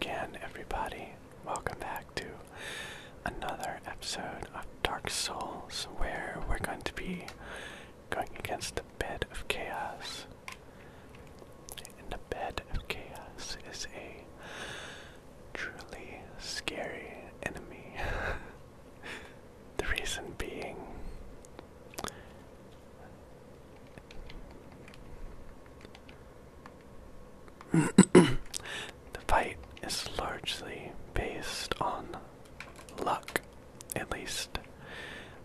again, everybody. Welcome back to another episode of Dark Souls, where we're going to be going against the Bed of Chaos. And the Bed of Chaos is a truly scary enemy. The reason being, the fight is largely based on luck. At least,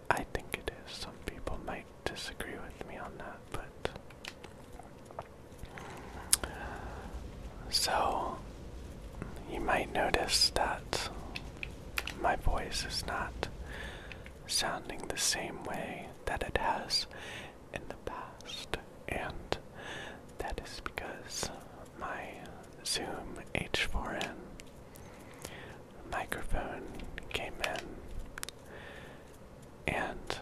I think it is. Some people might disagree with me on that, but... So, you might notice that my voice is not sounding the same way that it has in the past, and that is because my Zoom H4n microphone came in, and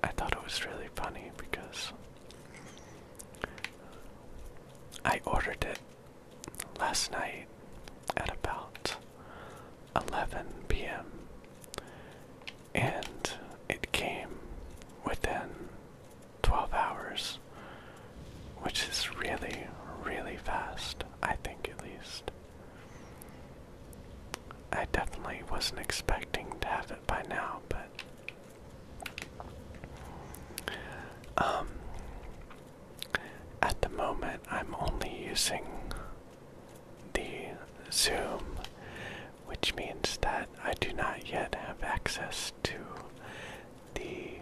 I thought it was really funny because I ordered it last night at about 11 p.m. and it came within 12 hours, which is really, really fast, I think, at least. I definitely wasn't expecting to have it by now, but at the moment I'm only using the Zoom, which means that I do not yet have access to the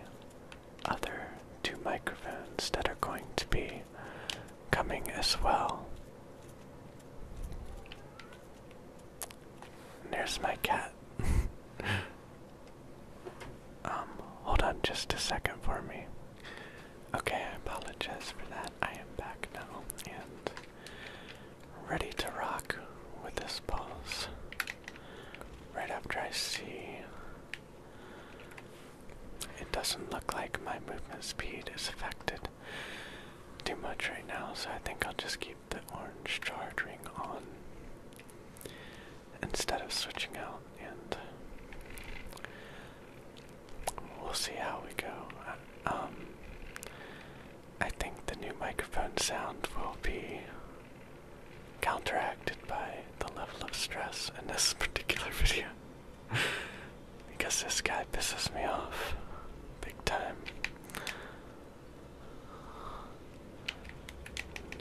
other two microphones that are going to be coming as well. And there's my cat. Hold on just a second for me. Okay, I apologize for that. I am back now and ready to rock with this pulse. Right after I see it doesn't look like my movement speed is affected too much right now, so I think I'll just keep the orange charge ring on instead of switching out, and we'll see how we go. I think the new microphone sound will be counteracted by the level of stress in this particular video, because this guy pisses me off big time.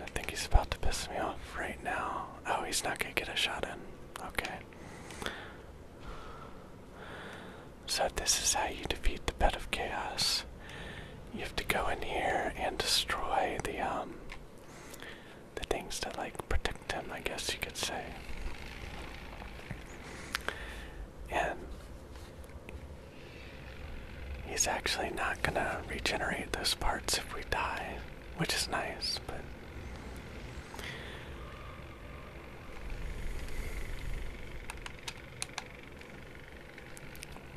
I think he's about to piss me off right now. Oh, he's not gonna get a shot in. Okay. So this is how you defeat the Bed of Chaos. You have to go in here and destroy the things that, like, protect him, I guess you could say. And he's actually not gonna regenerate those parts if we die, which is nice, but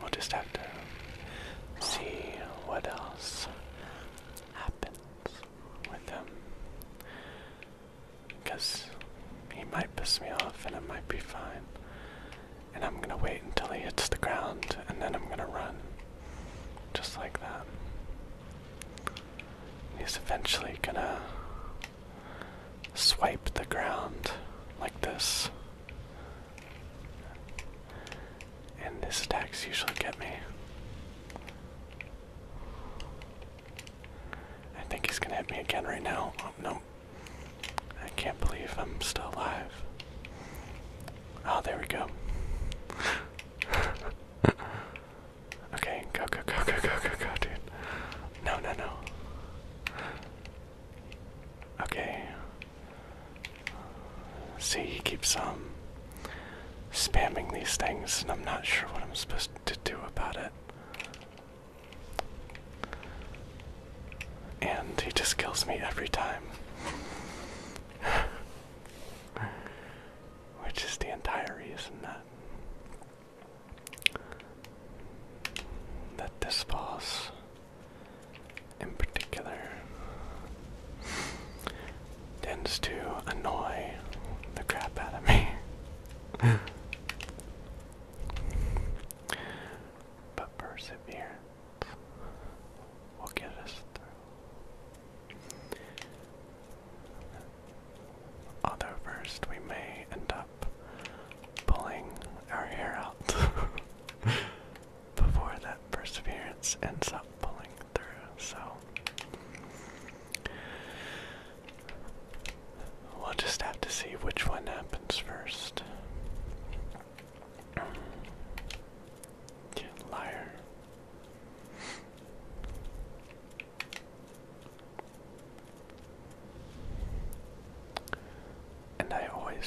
we'll just have to see what else happens with him, because he might piss me off and it might be fine, and I'm gonna wait until he hits the ground and then I'm gonna run just like that. He's eventually gonna swipe the ground like this, and his attacks usually get me. I think he's gonna hit me again right now. Oh, no. I can't believe I'm still alive. Oh, there we go. Okay, go, go, go, go, go, go, go, dude. No, no, no. Okay. See, he keeps, spamming these things, and I'm not sure what I'm supposed to do about it. And he just kills me every time. Which is the entire reason that this boss in particular tends to annoy the crap out of me.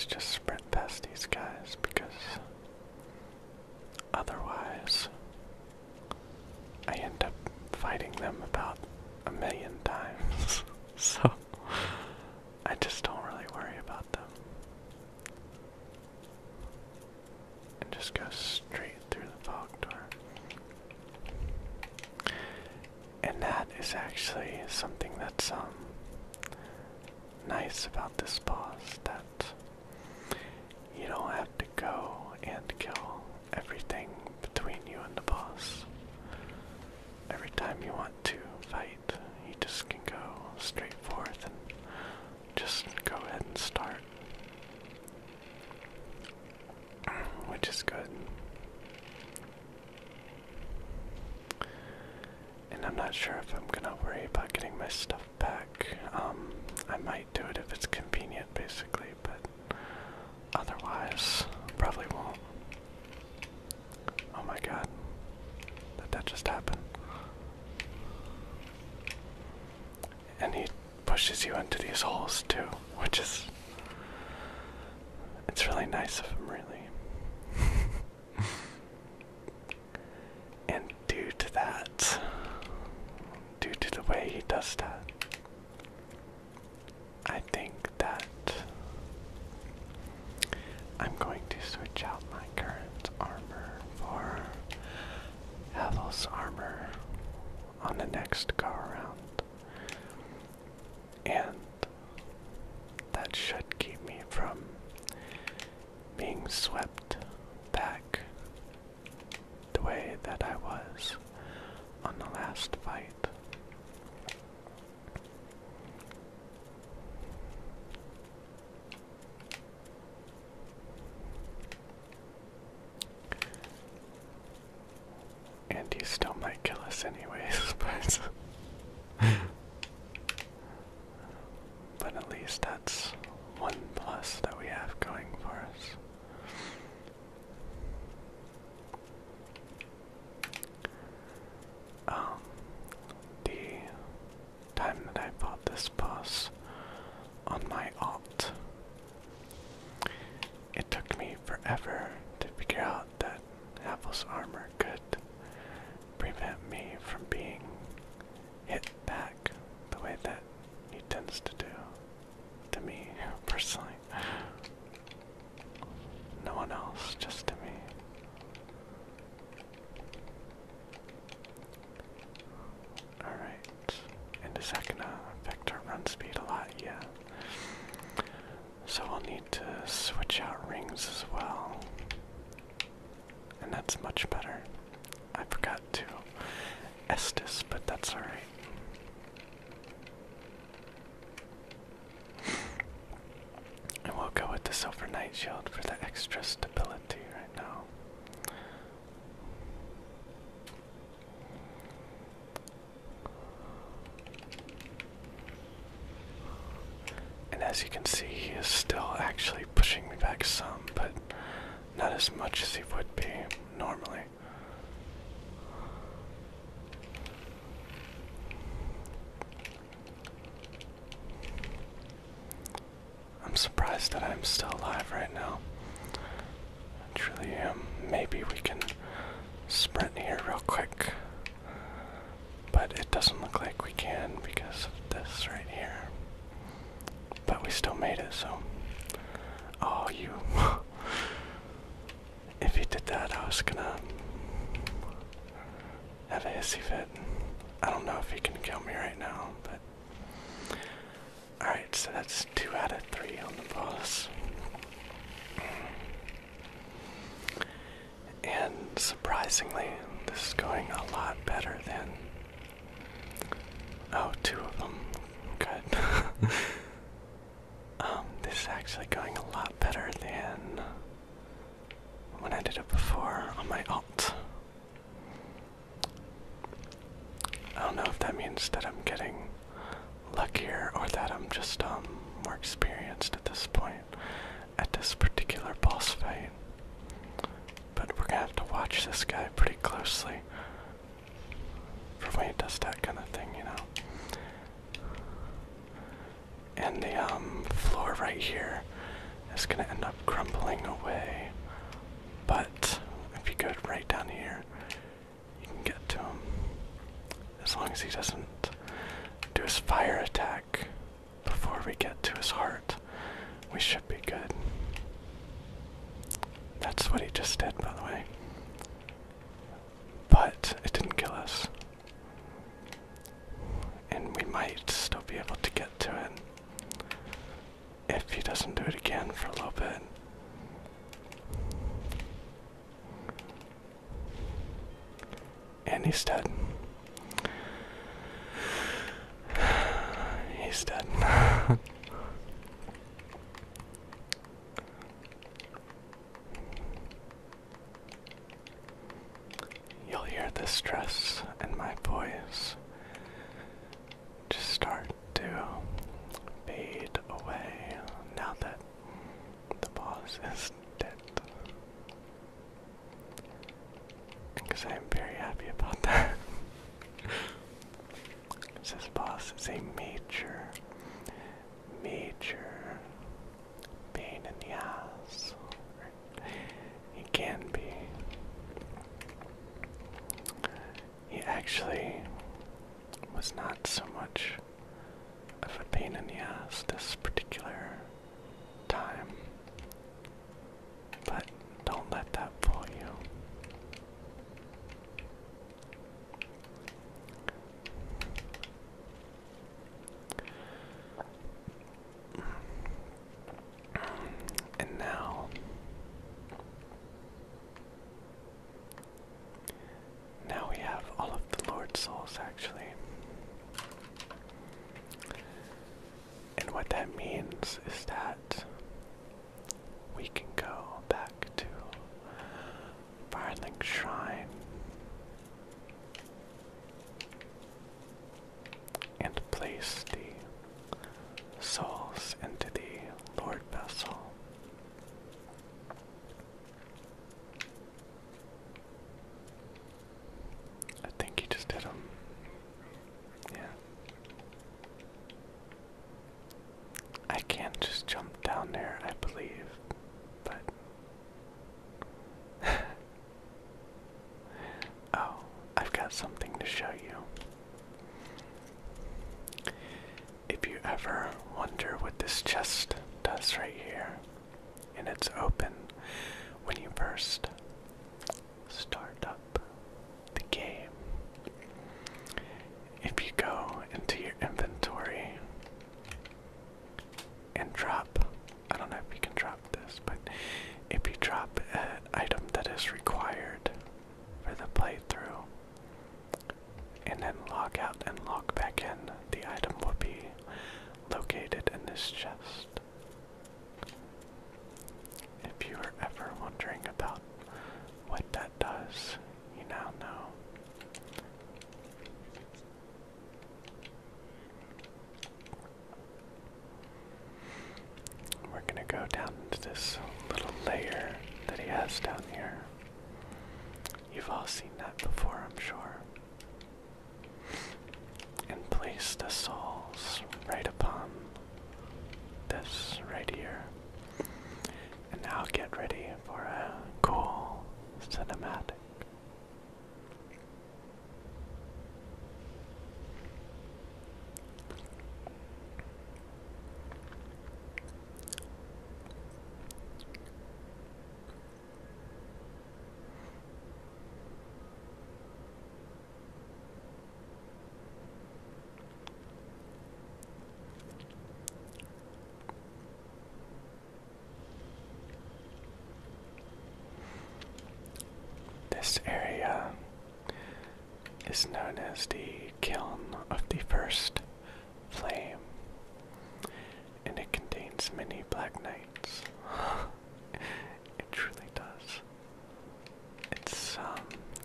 always just sprint past these guys because otherwise I end up fighting them about 1,000,000 times. So I just don't really worry about them. And just go straight through the fog door. And that is actually something that's nice about this boss, that you don't have to go and kill everything between you and the boss. Every time you want to fight, you just can go straight forth and just go ahead and start, which is good. And I'm not sure if I'm gonna worry about getting my stuff back. I might do it if it's convenient, basically, but otherwise, probably won't. Oh my god, did that just happen? And he pushes you into these holes too, which is, it's really nice of him, really. And due to that, due to the way he does that, I think that I'm going to switch out my current armor for Havel's armor on the next go around. And that should keep me from being swept back the way that I was on the last fight. And he still might kill us anyways, but at least that's one plus that we have going for us. The time that I fought this boss on my alt, it took me forever to figure out that Apple's armor could prevent me from being hit back the way that he tends to do to me, personally. No one else, just to me. Alright, and is that gonna affect our run speed a lot? Yeah. So we'll need to switch out rings as well. And that's much better. I forgot to Estus, but that's alright. And we'll go with the Silver Knight Shield for the extra stability right now. And as you can see, he is still actually pushing me back some, but not as much as he would be normally. I'm surprised that I'm still alive right now. I truly am. Maybe we can sprint here real quick. But it doesn't look like we can because of this right here. But we still made it, so. Oh, you. If he did that, I was gonna have a hissy fit. I don't know if he can kill me right now, but. Alright, so that's 2 out of 3 on the boss. And surprisingly, this is going a lot better than... Oh, 2 of them. Good. This is actually going a lot better than when I did it before on my alt. I don't know if that means that I'm getting luckier or that I'm just more experienced at this point at this particular boss fight. But we're gonna have to watch this guy pretty closely for when he does that kind of thing, you know. And the floor right here is gonna end is what he just did, by the way. But it didn't kill us. And we might still be able to get to it if he doesn't do it again for a little bit. And he's dead. He's dead. You'll hear the stress in my voice just start to fade away now that the boss is dead. Because I am very happy about that. This boss is a major pain in the ass. He can be. He actually was not so much of a pain in the ass this particular time. But don't let that fool you. And now we have all of the Lord's souls actually. And what that means is that we can go back to Firelink Shrine and place the souls into the Lord Vessel. I think he just hit him. Yeah. I can't just jump down there, I believe, but oh, I've got something to show you. If you ever wonder what this chest does right here, and it's open when you first start up the game. If you go into your inventory and drop, I don't know if you can drop this, but if you drop an item that is required for the playthrough and then log out and log back in, the item will be located in this chest. If you were ever wondering about what that does, you now know. We're gonna go down into this little layer that he has down here. You've all seen that before, I'm sure. And place the souls right upon this right here. And now get ready for a cool cinematic. This area is known as the Kiln of the First Flame, and it contains many Black Knights. It truly does. It's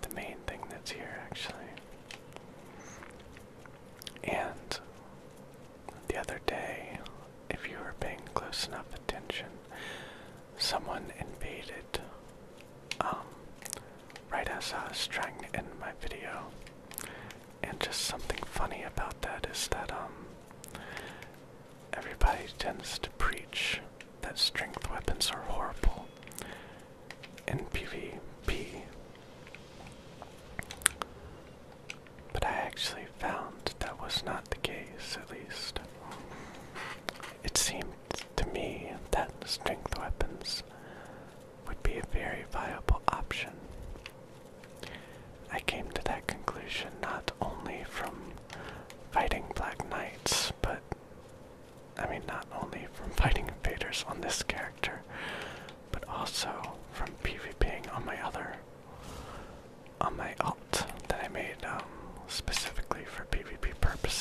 the main thing that's here, actually. And the other day, if you were paying close enough attention, someone invaded right as I was trying to end my video. And just something funny about that is that everybody tends to preach that strength weapons are horrible in PvP. But I actually found that was not the case, at least. It seemed to me that strength weapons would be a very viable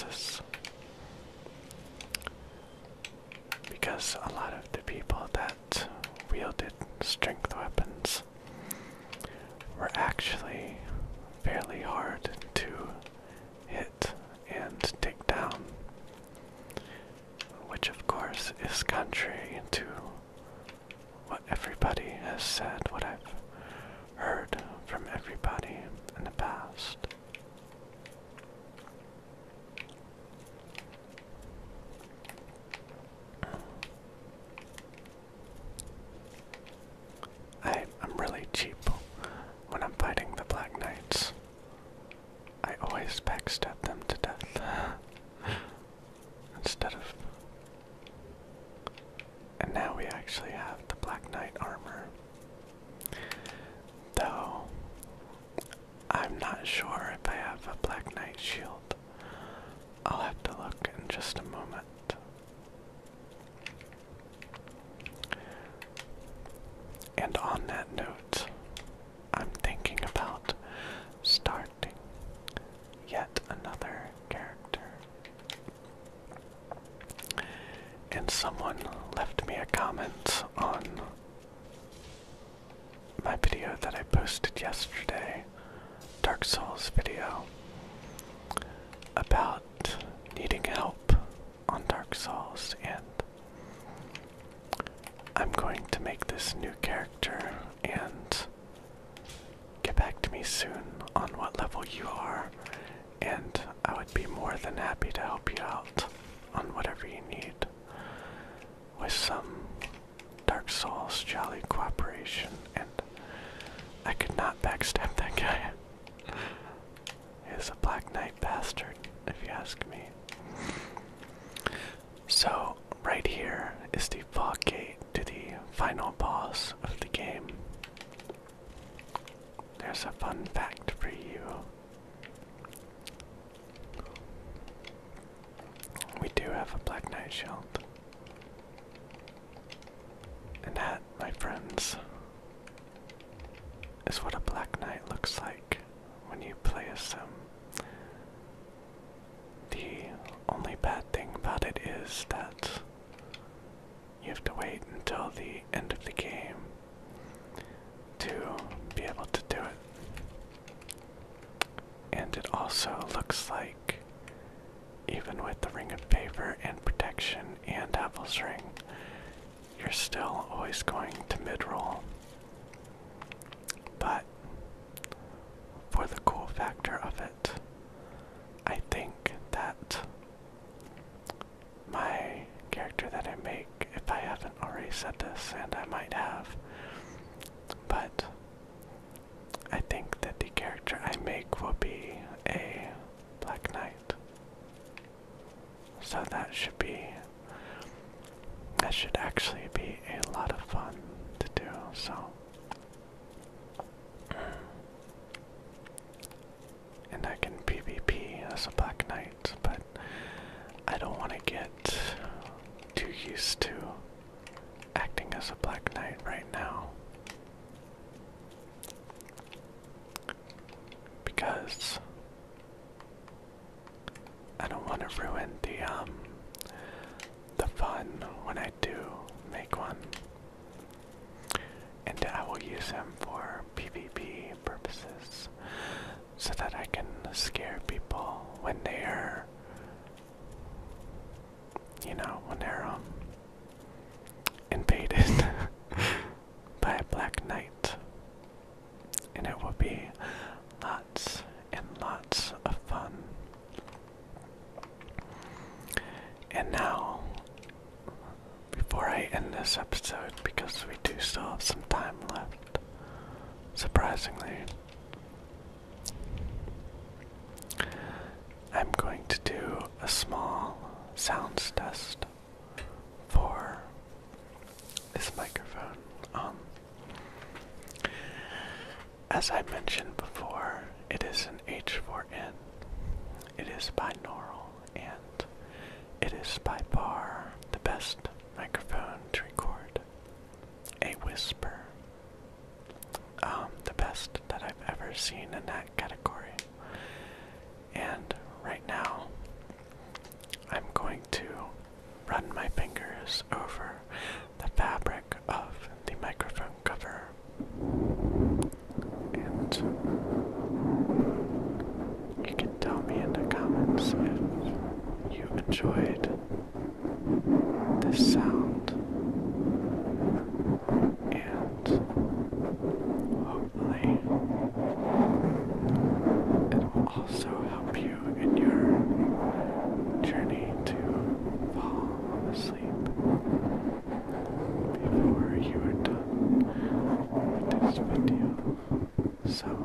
purposes. Because a lot of the people that wielded strength weapons were actually fairly hard to hit and take down, which of course is contrary to what everybody has said, what I've heard from everybody in the past. I'm really cheap when I'm fighting the Black Knights. I always backstab them to death instead of. And now we actually have the Black Knight armor. Though I'm not sure if I have a Black Knight shield. I'll have to look in just a moment. And on that note, I'm thinking about starting yet another character. And someone left me a comment on my video that I posted yesterday, Dark Souls video, about needing help on Dark Souls, and I'm going to make this new character and get back to me soon on what level you are, and I would be more than happy to help you out on whatever you need with some Dark Souls jolly cooperation. And I could not backstab that guy. He's a Black Knight bastard, if you ask me. So, right here is the fog gate to the final boss of the game. There's a fun fact for you. We do have a Black Knight shield. And that, my friends, is what a Black Knight looks like when you play as them. The only bad thing about it is that you have to wait until the end of the game to be able to do it. And it also looks like, even with the Ring of Favor and Protection and Devil's Ring, you're still always going to mid-roll. But for the cool factor of it, I think that my character that I make, if I haven't already said this, and I might have, but I think that the character I make will be a Black Knight. So that should actually be a lot of fun to do, so. And I can PvP as a Black Knight, but I don't want to get too used to acting as a Black Knight right now. Because I don't want to ruin the fun when I do make one. And I will use him for PvP purposes so that I can scare people when they're, when they're invaded by a Black Knight. And it will be lots and lots of fun. And now, before I end this episode, because we do still have some time left, surprisingly, I'm going to do a small sounds test for this microphone. As I mentioned before, it is an H4n. It is binaural, and it is by far the best microphone to record a whisper. The best that I've ever seen in that category. And right now, this video. So,